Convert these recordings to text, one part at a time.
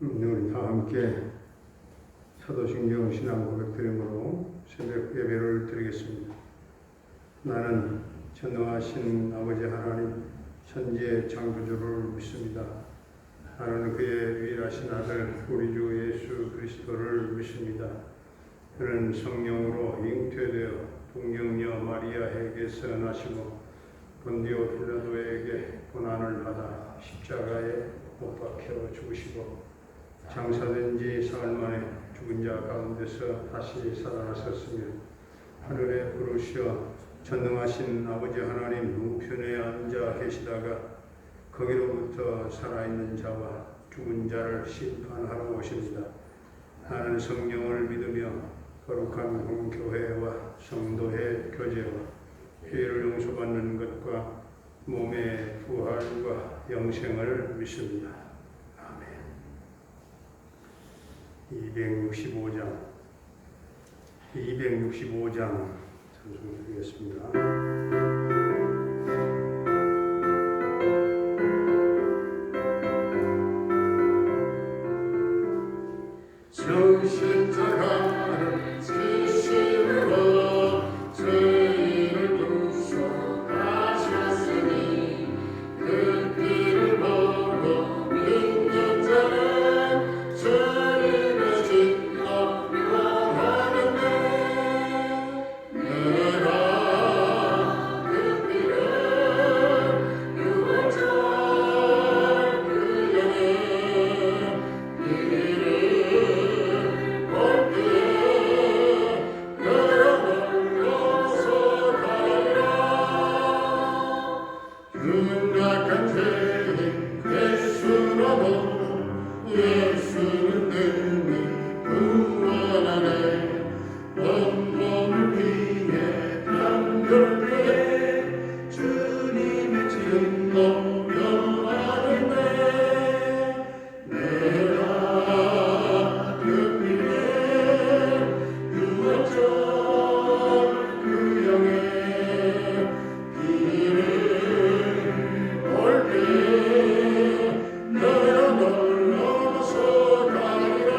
우리 다 함께 사도신경 신앙 고백 드림으로 새벽 예배를 드리겠습니다. 나는 전능하신 아버지 하나님 천지의 창조주를 믿습니다. 나는 그의 유일하신 아들 우리 주 예수 그리스도를 믿습니다. 그는 성령으로 잉태되어 동정녀 마리아에게서 나시고 본디오 빌라도에게 고난을 받아 십자가에 못 박혀 죽으시고 장사된 지 사흘 만에 죽은 자 가운데서 다시 살아나셨으며 하늘에 부르시어 전능하신 아버지 하나님 우편에 앉아 계시다가 거기로부터 살아있는 자와 죽은 자를 심판하러 오십니다. 나는 성령을 믿으며 거룩한 공교회와 성도의 교제와 죄를 용서받는 것과 몸의 부활과 영생을 믿습니다. 아멘. 265장 찬송드리겠습니다. 정신자가는 지심으로 죄인을 구속하셨으니 그 피를 보고 믿는 자는 주님의 진노 명하겠네. 내가 그 피를 유월절 그 영에 피를 윤곽한 죄인 예수라도 예수는 능히 구원하네. 온몸을 피해 담글때 주님의 진노 명하겠네. 내가 그 피에 유월절 그 영에 피를 내가 널 넘어서 가리라.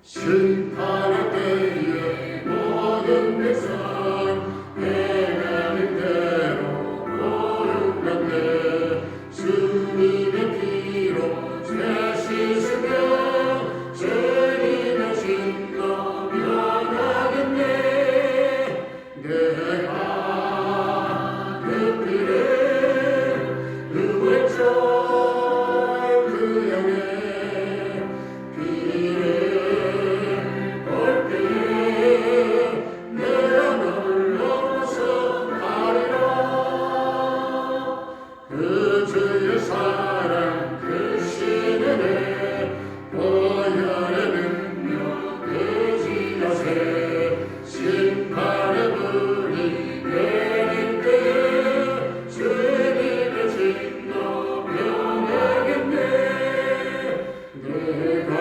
심판의 때에 모든 백성 행하는 대로 거룩한데 주님의 피로 죄 씻으며 죄인의 진노 명하겠네. 내가 그 피를 유월절 그 영에 피를 그 주의 사랑 그 신은혜 보혈의 능력 의지하세. 심판의 불이 내릴 때에 주님의 진노 명하겠네. 내가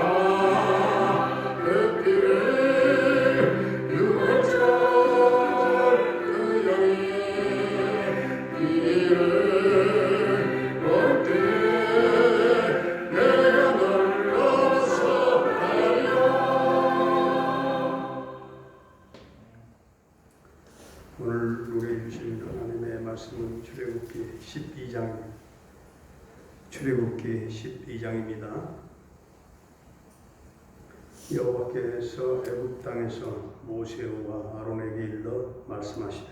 그 피를 유월절 그 영에 피를 오늘 우리에게 주신 하나님의 말씀은 출애굽기 12장입니다. 여호와께서 애굽 땅에서 모세와 아론에게 일러 말씀하시되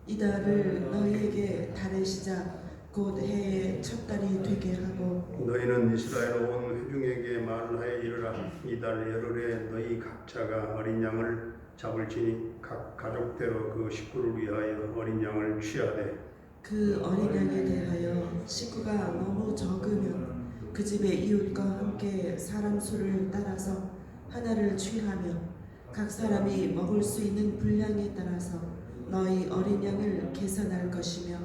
이달을 너희에게 달의 시작 곧 해의 첫 달이 되게 하고 너희는 이스라엘 온 회중에게 말하여 이르라. 이달 열흘에 너희 각자가 어린 양을 잡을지니 각 가족대로 그 식구를 위하여 어린 양을 취하되 그 어린 양에 대하여 식구가 너무 적으면 그 집의 이웃과 함께 사람 수를 따라서 하나를 취하며 각 사람이 먹을 수 있는 분량에 따라서 너희 어린 양을 계산할 것이며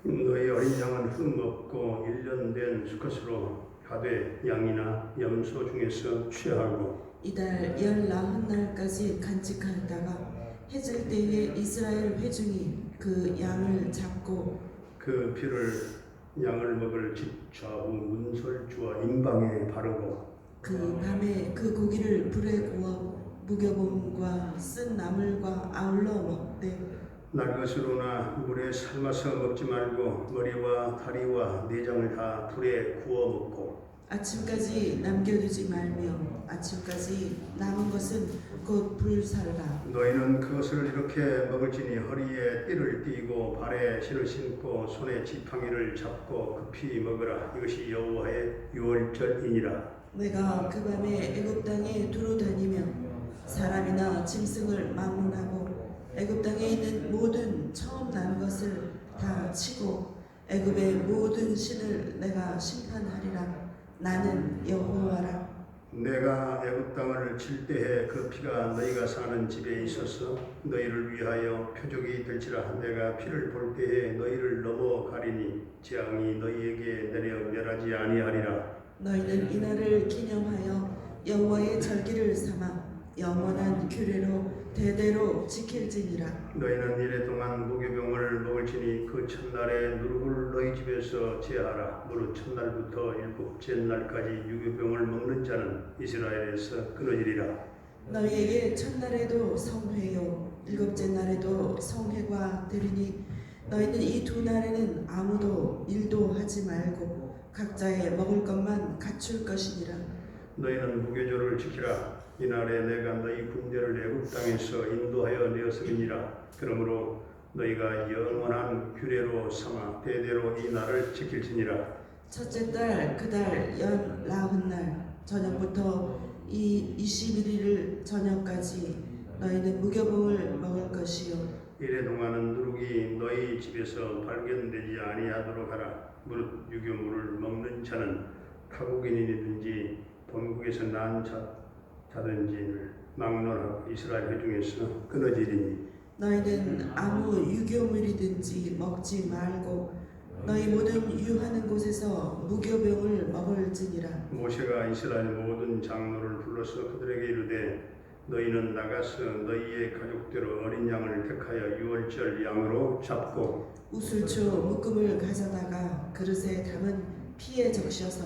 너희 어린 양은 흠없고 1년 된 수컷으로 하되 양이나 염소 중에서 취하고 이달 19날까지 간직하다가 해질 때에 이스라엘 회중이 그 양을 잡고 그 피를 양을 먹을 집 좌우 문설주와 임방에 바르고 그 밤에 그 고기를 불에 구워 무교봉과 쓴 나물과 아울러 먹되 날 것으로나 물에 삶아서 먹지 말고 머리와 다리와 내장을 다 불에 구워 먹고 아침까지 남겨두지 말며 아침까지 남은 것은 곧 불살라. 너희는 그것을 이렇게 먹을지니 허리에 띠를 띠고 발에 신을 신고 손에 지팡이를 잡고 급히 먹으라. 이것이 여호와의 유월절이니라. 내가 그 밤에 애굽 땅에 두루 다니며 사람이나 짐승을 막론하고 애굽 땅에 있는 모든 처음 난 것을 다 치고 애굽의 모든 신을 내가 심판하리라. 나는 여호와라. 내가 애굽 땅을 칠 때에 그 피가 너희가 사는 집에 있어서 너희를 위하여 표적이 될지라. 내가 피를 볼 때에 너희를 넘어가리니 재앙이 너희에게 내려 멸하지 아니하리라. 너희는 이날을 기념하여 여호와의 절기를 삼아 영원한 규례로 대대로 지킬지니라. 너희는 이래 동안 무교병을 먹을지니 그 첫날에 누룩을 너희 집에서 제하라. 무릇 첫날부터 일곱째 날까지 유교병을 먹는 자는 이스라엘에서 끊어지리라. 너희에게 첫날에도 성회요 일곱째 날에도 성회가 되리니 너희는 이 두 날에는 아무도 일도 하지 말고 각자의 먹을 것만 갖출 것이니라. 너희는 무교절을 지키라. 이날에 내가 너희 군대를 애굽 땅에서 인도하여 내었음이니라. 그러므로 너희가 영원한 규례로 삼아 대대로 이 날을 지킬지니라. 첫째 달 그 달 19날 저녁부터 이 21일 저녁까지 너희는 무교봉을 먹을 것이요 이래 동안은 누룩이 너희 집에서 발견되지 아니하도록 하라. 무릇 유교물을 먹는 자는 타국인이든지 본국에서 난 자든지를 막론하고 이스라엘 회중에서 끊어지리니 너희는 아무 유교물이든지 먹지 말고 너희 모든 유하는 곳에서 무교병을 먹을지니라. 모세가 이스라엘 모든 장로를 불러서 그들에게 이르되 너희는 나가서 너희의 가족대로 어린 양을 택하여 유월절 양으로 잡고 우슬초 묶음을 가져다가 그릇에 담은 피에 적셔서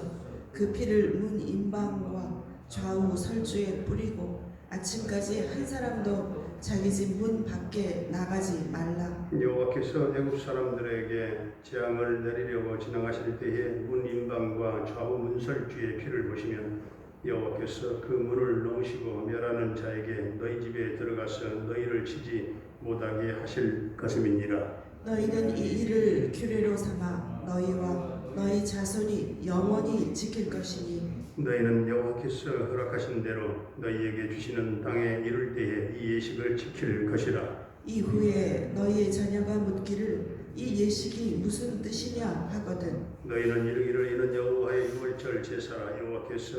그 피를 문 임방과 좌우 설주에 뿌리고 아침까지 한 사람도 자기 집 문 밖에 나가지 말라. 여호와께서 애굽 사람들에게 재앙을 내리려고 지나가실 때에 문 임방과 좌우 문설주의 피를 보시면 여호와께서 그 문을 넘으시고 멸하는 자에게 너희 집에 들어가서 너희를 치지 못하게 하실 것임이니라. 너희는 이 일을 규례로 삼아 너희와 너희 자손이 영원히 지킬 것이니 너희는 여호와께서 허락하신 대로 너희에게 주시는 땅에 이를 때에 이 예식을 지킬 것이라. 이후에 너희의 자녀가 묻기를 이 예식이 무슨 뜻이냐 하거든 너희는 이르기를 이는 여호와의 유월절 제사라. 여호와께서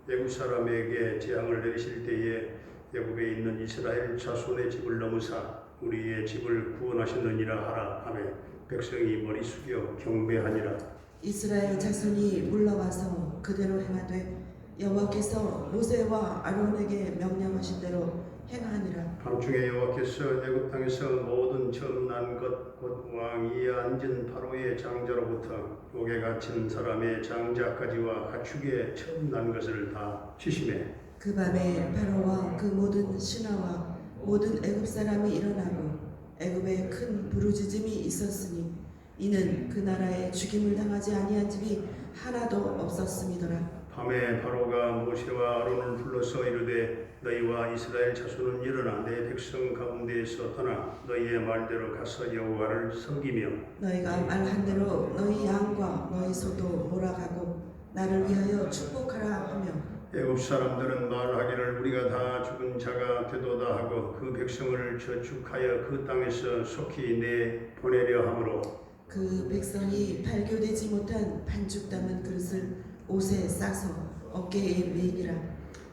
애굽 사람에게 재앙을 내리실 때에 애굽에 있는 이스라엘 자손의 집을 넘으사 우리의 집을 구원하셨느니라 하라 하며 백성이 머리 숙여 경배하니라. 이스라엘 자손이 물러와서 그대로 행하되 여호와께서 모세와 아론에게 명령하신 대로 행하니라. 밤중에 여호와께서 애굽 땅에서 모든 처음 난 것 곧 왕 위에 앉은 바로의 장자로부터 옥에 갇힌 사람의 장자까지와 가축의 처음 난 것을 다 치심해 그 밤에 바로와 그 모든 신하와 모든 애굽 사람이 일어나고 애굽에 큰 부르짖음이 있었으니 이는 그 나라에 죽임을 당하지 아니한 집이 하나도 없었음이더라. 밤에 바로가 모세와 아론을 불러서 이르되 너희와 이스라엘 자손은 일어나 내 백성 가운데에서 떠나 너희의 말대로 가서 여호와를 섬기며 너희가 말한 대로 너희 양과 너희 소도 몰아가고 나를 위하여 축복하라 하며 애굽 사람들은 말하기를 우리가 다 죽은 자가 되도다 하고 그 백성을 저축하여 그 땅에서 속히 내보내려 하므로 그 백성이 발교되지 못한 반죽 담은 그릇을 옷에 싸서 어깨에 메이니라.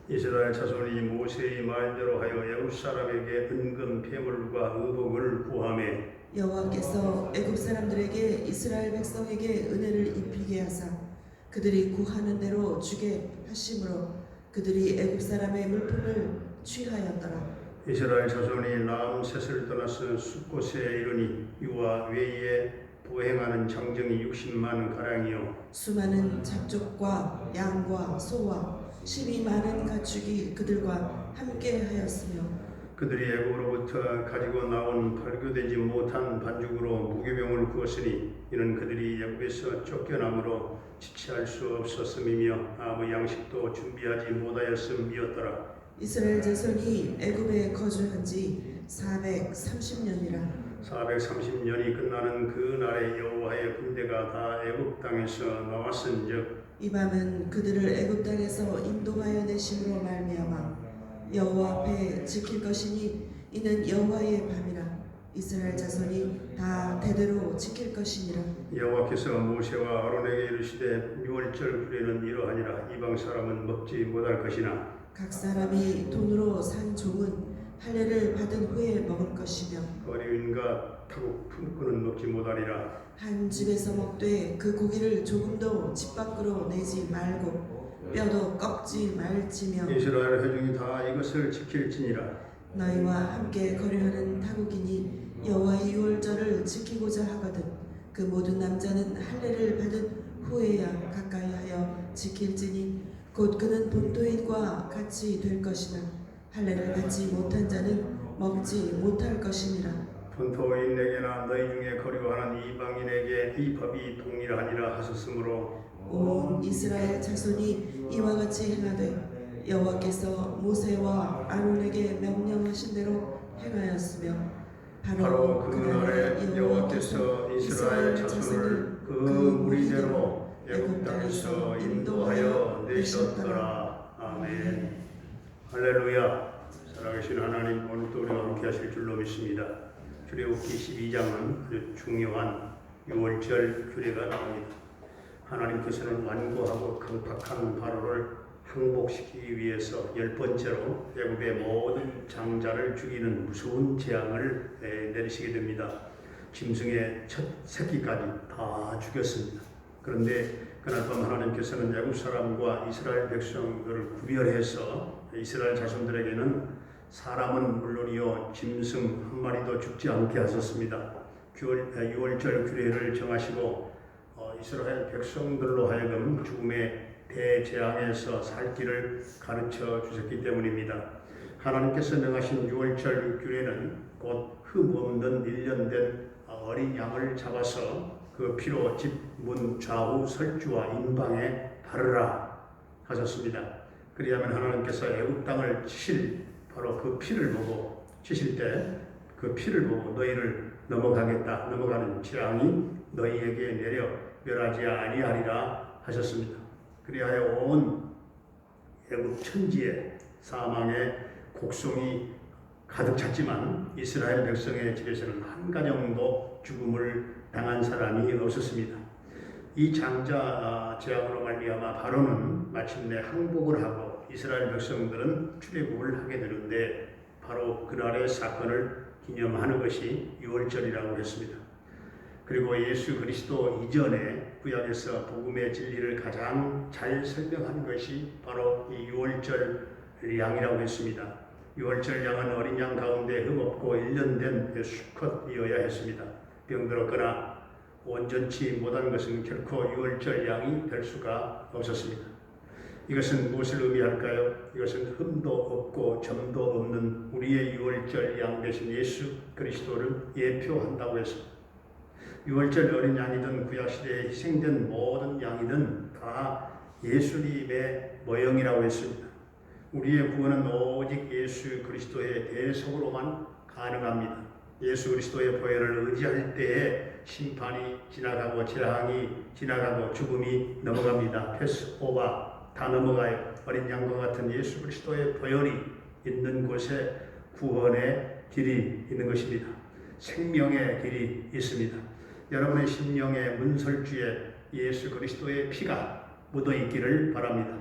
이스라엘 자손이 모세의 말대로 하여 애굽 사람에게 은금 폐물과 의복을 구하매 여호와께서 애굽 사람들에게 이스라엘 백성에게 은혜를 입히게 하사 그들이 구하는 대로 주게 하심으로 그들이 애굽 사람의 물품을 취하였더라. 이스라엘 자손이 람셋을 떠나서 숫곳에 이르니 이와 외에 보행하는 장정이 60만 가량이요 수많은 잡족과 양과 소와 심이 많은 가축이 그들과 함께하였으며 그들이 애굽으로부터 가지고 나온 발교되지 못한 반죽으로 무교병을 구웠으니 이는 그들이 애굽에서 쫓겨남으로 지체할 수 없었음이며 아무 양식도 준비하지 못하였음이었더라. 이스라엘 자손이 애굽에 거주한 지 430년이라. 430년이 끝나는 그 날에 여호와의 군대가 다 애굽 땅에서 나왔은즉 이 밤은 그들을 애굽 땅에서 인도하여 내심으로 말미암아 여호와 앞에 지킬 것이니 이는 여호와의 밤이라. 이스라엘 자손이 다 대대로 지킬 것이니라. 여호와께서 모세와 아론에게 이르시되 유월절 규례는 이러하니라. 이방 사람은 먹지 못할 것이나 각 사람이 돈으로 산 종은 할례를 받은 후에 먹을 것이며 거리윈과 타국 품꾼은 먹지 못하리라. 한 집에서 먹되 그 고기를 조금도 집 밖으로 내지 말고 뼈도 꺾지 말지며 이스라엘 회중이 다 이것을 지킬지니라. 너희와 함께 거류하는 타국인이 여호와의 유월절을 지키고자 하거든 그 모든 남자는 할례를 받은 후에야 가까이하여 지킬지니 곧 그는 본토인과 같이 될 것이나 할례를 받지 못한 자는 먹지 못할 것이니라. 본토인에게나 너희 중에 거류하는 이방인에게 이 법이 동일하니라 하셨으므로 온 이스라엘 자손이 이와 같이 행하되 여호와께서 모세와 아론에게 명령하신 대로 행하였으며 바로 그날에 여호와께서 이스라엘 자손을 그 무리대로 애굽 땅에서 인도하여 내셨더라. 아멘. 할렐루야. 살아계신 하나님, 오늘도 우리와 함께 하실 줄로 믿습니다. 출애굽기 12장은 아주 중요한 유월절 규례가 나옵니다. 하나님께서는 완고하고 강팍한 바로를 항복시키기 위해서 10번째로 애굽의 모든 장자를 죽이는 무서운 재앙을 내리시게 됩니다. 짐승의 첫 새끼까지 다 죽였습니다. 그런데 그날 밤 하나님께서는 애굽 사람과 이스라엘 백성들을 구별해서 이스라엘 자손들에게는 사람은 물론이요 짐승 한 마리도 죽지 않게 하셨습니다. 유월절 규례를 정하시고 이스라엘 백성들로 하여금 죽음의 대재앙에서 살 길을 가르쳐 주셨기 때문입니다. 하나님께서 명하신 유월절 규례는 곧 흠 없는 1년 된 어린 양을 잡아서 그 피로 집 문 좌우 설주와 인방에 바르라 하셨습니다. 그리하면 하나님께서 애굽 땅을 치실 바로 그 피를 보고 치실 때 그 피를 보고 너희를 넘어가는 재앙이 너희에게 내려 멸하지 아니하리라 하셨습니다. 그리하여 온 애굽 천지에 사망의 곡성이 가득 찼지만 이스라엘 백성의 집에서는 한 가정도 죽음을 당한 사람이 없었습니다. 이 장자 재앙으로 말미암아 바로는 마침내 항복을 하고 이스라엘 백성들은 출애굽을 하게 되는데 바로 그날의 사건을 기념하는 것이 유월절이라고 했습니다. 그리고 예수 그리스도 이전에 구약에서 복음의 진리를 가장 잘 설명한 것이 바로 이 유월절 양이라고 했습니다. 유월절 양은 어린 양 가운데 흠없고 1년 된 수컷이어야 했습니다. 병들었거나 온전치 못한 것은 결코 유월절 양이 될 수가 없었습니다. 이것은 무엇을 의미할까요? 이것은 흠도 없고 점도 없는 우리의 유월절 양 대신 예수 그리스도를 예표한다고 했습니다. 유월절 어린 양이든 구약시대에 희생된 모든 양이든 다 예수님의 모형이라고 했습니다. 우리의 구원은 오직 예수 그리스도의 대속으로만 가능합니다. 예수 그리스도의 보혈을 의지할 때에 심판이 지나가고 재앙이 지나가고 죽음이 넘어갑니다. 패스오버 다 넘어가요. 어린 양과 같은 예수 그리스도의 보혈이 있는 곳에 구원의 길이 있는 것입니다. 생명의 길이 있습니다. 여러분의 심령의 문설주에 예수 그리스도의 피가 묻어 있기를 바랍니다.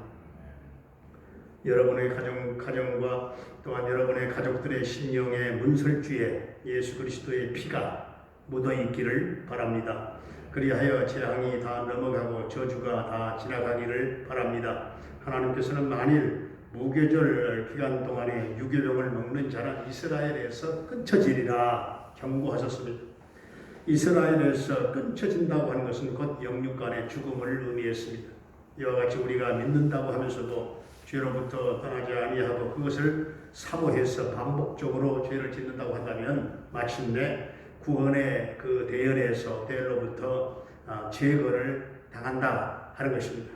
여러분의 가정과 또한 여러분의 가족들의 심령의 문설주에 예수 그리스도의 피가 묻어 있기를 바랍니다. 그리하여 재앙이 다 넘어가고 저주가 다 지나가기를 바랍니다. 하나님께서는 만일 무교절 기간 동안에 유교병을 먹는 자는 이스라엘에서 끊쳐지리라 경고하셨습니다. 이스라엘에서 끊쳐진다고 하는 것은 곧 영육간의 죽음을 의미했습니다. 이와 같이 우리가 믿는다고 하면서도 죄로부터 떠나지 아니하고 그것을 사모해서 반복적으로 죄를 짓는다고 한다면 마침내 구원의 그 대열로부터 제거를 당한다 하는 것입니다.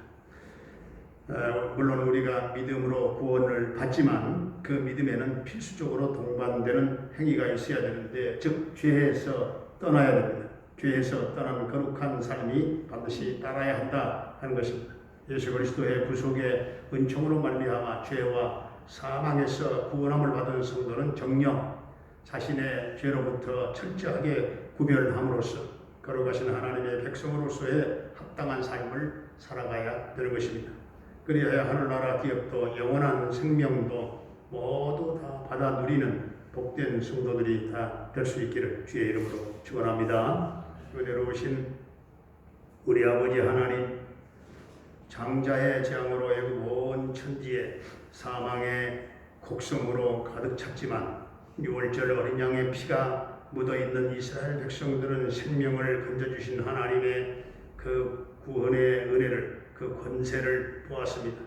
물론 우리가 믿음으로 구원을 받지만 그 믿음에는 필수적으로 동반되는 행위가 있어야 되는데, 즉 죄에서 떠나야 됩니다. 죄에서 떠난 거룩한 삶이 반드시 따라야 한다 하는 것입니다. 예수 그리스도의 구속의 은총으로 말미암아 죄와 사망에서 구원함을 받은 성도는 정녕 자신의 죄로부터 철저하게 구별함으로써 거룩하신 하나님의 백성으로서의 합당한 삶을 살아가야 되는 것입니다. 그리하여 하늘나라 기업도 영원한 생명도 모두 다 받아 누리는 복된 성도들이 다 될 수 있기를 주의 이름으로 축원합니다. 은혜로우신 우리 아버지 하나님, 장자의 재앙으로 애굽 온 천지에 사망의 곡성으로 가득 찼지만 6월절 어린 양의 피가 묻어있는 이스라엘 백성들은 생명을 건져주신 하나님의 그 구원의 은혜를, 그 권세를 보았습니다.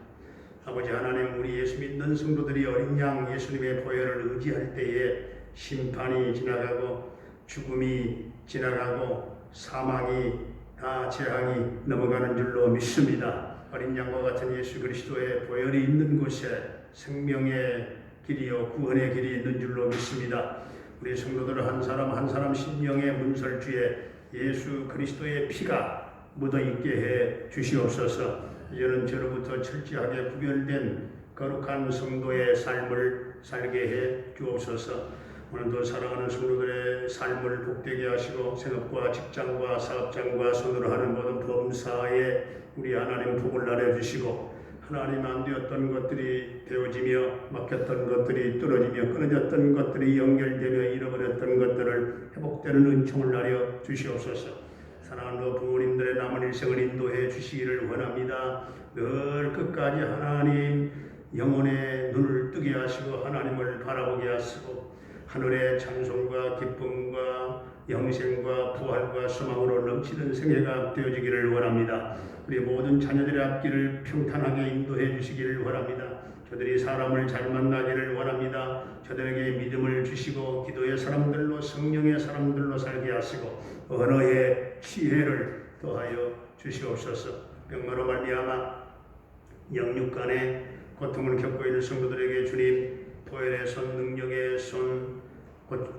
아버지 하나님, 우리 예수 믿는 성도들이 어린 양 예수님의 보혈을 의지할 때에 심판이 지나가고 죽음이 지나가고 사망이 다 재앙이 넘어가는 줄로 믿습니다. 어린 양과 같은 예수 그리스도의 보혈이 있는 곳에 생명의 길이요 구원의 길이 있는 줄로 믿습니다. 우리 성도들 한 사람 한 사람 심령의 문설주에 예수 그리스도의 피가 묻어있게 해 주시옵소서. 이제는 저로부터 철저하게 구별된 거룩한 성도의 삶을 살게 해 주옵소서. 오늘도 사랑하는 성도들의 삶을 복되게 하시고 생업과 직장과 사업장과 손으로 하는 모든 범사에 우리 하나님 복을 나눠주시고, 하나님 안 되었던 것들이 되어지며 막혔던 것들이 뚫어지며 끊어졌던 것들이 연결되며 잃어버렸던 것들을 회복되는 은총을 나려 주시옵소서. 사랑하는 부모님들의 남은 일생을 인도해 주시기를 원합니다. 늘 끝까지 하나님 영혼의 눈을 뜨게 하시고 하나님을 바라보게 하시고 하늘의 찬송과 기쁨과 영생과 부활과 소망으로 넘치는 생애가 되어지기를 원합니다. 우리 모든 자녀들의 앞길을 평탄하게 인도해 주시기를 원합니다. 저들이 사람을 잘 만나기를 원합니다. 저들에게 믿음을 주시고 기도의 사람들로, 성령의 사람들로 살게 하시고 언어의 지혜를 더하여 주시옵소서. 병마로 말미암아 영육간의 고통을 겪고 있는 성도들에게 주님 보혈의 손, 능력의 손,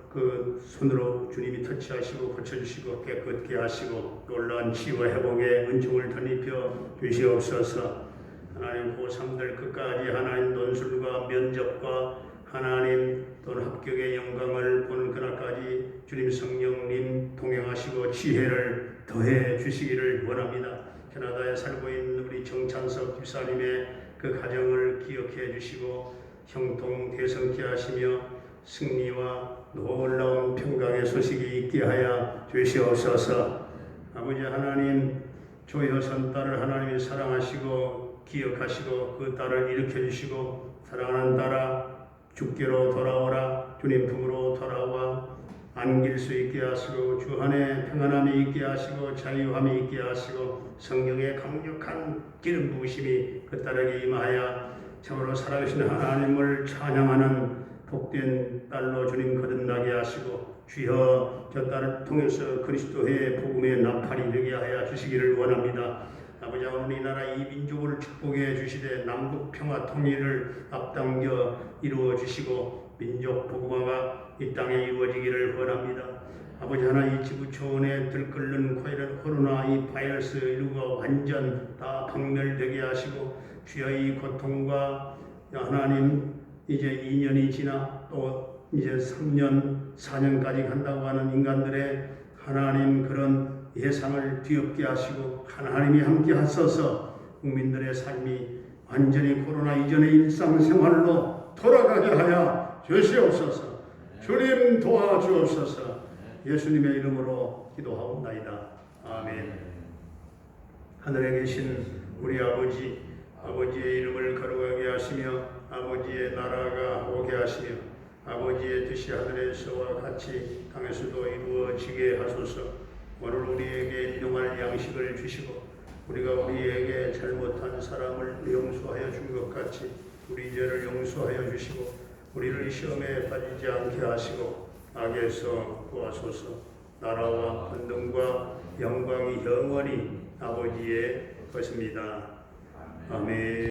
그 손으로 주님이 터치하시고 고쳐주시고 깨끗게 하시고 놀라운 치유와 회복의 은총을 덧입혀 주시옵소서. 하나님 고3들 끝까지 하나님 논술과 면접과 하나님 돈 합격의 영광을 보는 그날까지 주님 성령님 동행하시고 지혜를 더해 주시기를 원합니다. 캐나다에 살고 있는 우리 정찬석 집사님의 그 가정을 기억해 주시고 형통 대성케 하시며 승리와 놀라운 평강의 소식이 있게 하여 주시옵소서. 아버지 하나님, 조여선 딸을 하나님이 사랑하시고 기억하시고 그 딸을 일으켜 주시고 사랑하는 딸아 주께로 돌아오라, 주님 품으로 돌아와 안길 수 있게 하시고 주 안에 평안함이 있게 하시고 자유함이 있게 하시고 성령의 강력한 기름 부으심이 그 딸에게 임하여 참으로 살아계신 하나님을 찬양하는 복된 딸로 주님 거듭나게 하시고 주여 저 딸을 통해서 그리스도의 복음의 나팔이 되게 하여 주시기를 원합니다. 아버지 오늘 이 나라 이 민족을 축복해 주시되 남북 평화 통일을 앞당겨 이루어 주시고 민족 복음화가 이 땅에 이루어지기를 원합니다. 아버지 하나님, 이 지구 초원에 들끓는 코로나 이 바이러스 19가 완전 다 박멸되게 하시고 주여 이 고통과 하나님 이제 2년이 지나 또 이제 3년 4년까지 간다고 하는 인간들의 하나님 그런 예상을 뒤엎게 하시고 하나님이 함께 하셔서 국민들의 삶이 완전히 코로나 이전의 일상생활로 돌아가게 하여 주시옵소서. 주님 도와주옵소서. 예수님의 이름으로 기도하옵나이다. 아멘. 하늘에 계신 우리 아버지, 아버지의 이름을 거룩하게 하시며 아버지의 나라가 오게 하시며 아버지의 뜻이 하늘에서와 같이 땅에서도 이루어지게 하소서. 오늘 우리에게 일용할 양식을 주시고 우리가 우리에게 잘못한 사람을 용서하여 준 것 같이 우리 죄를 용서하여 주시고 우리를 시험에 빠지지 않게 하시고 악에서 구하소서. 나라와 권능과 영광이 영원히 아버지의 것입니다. 아멘.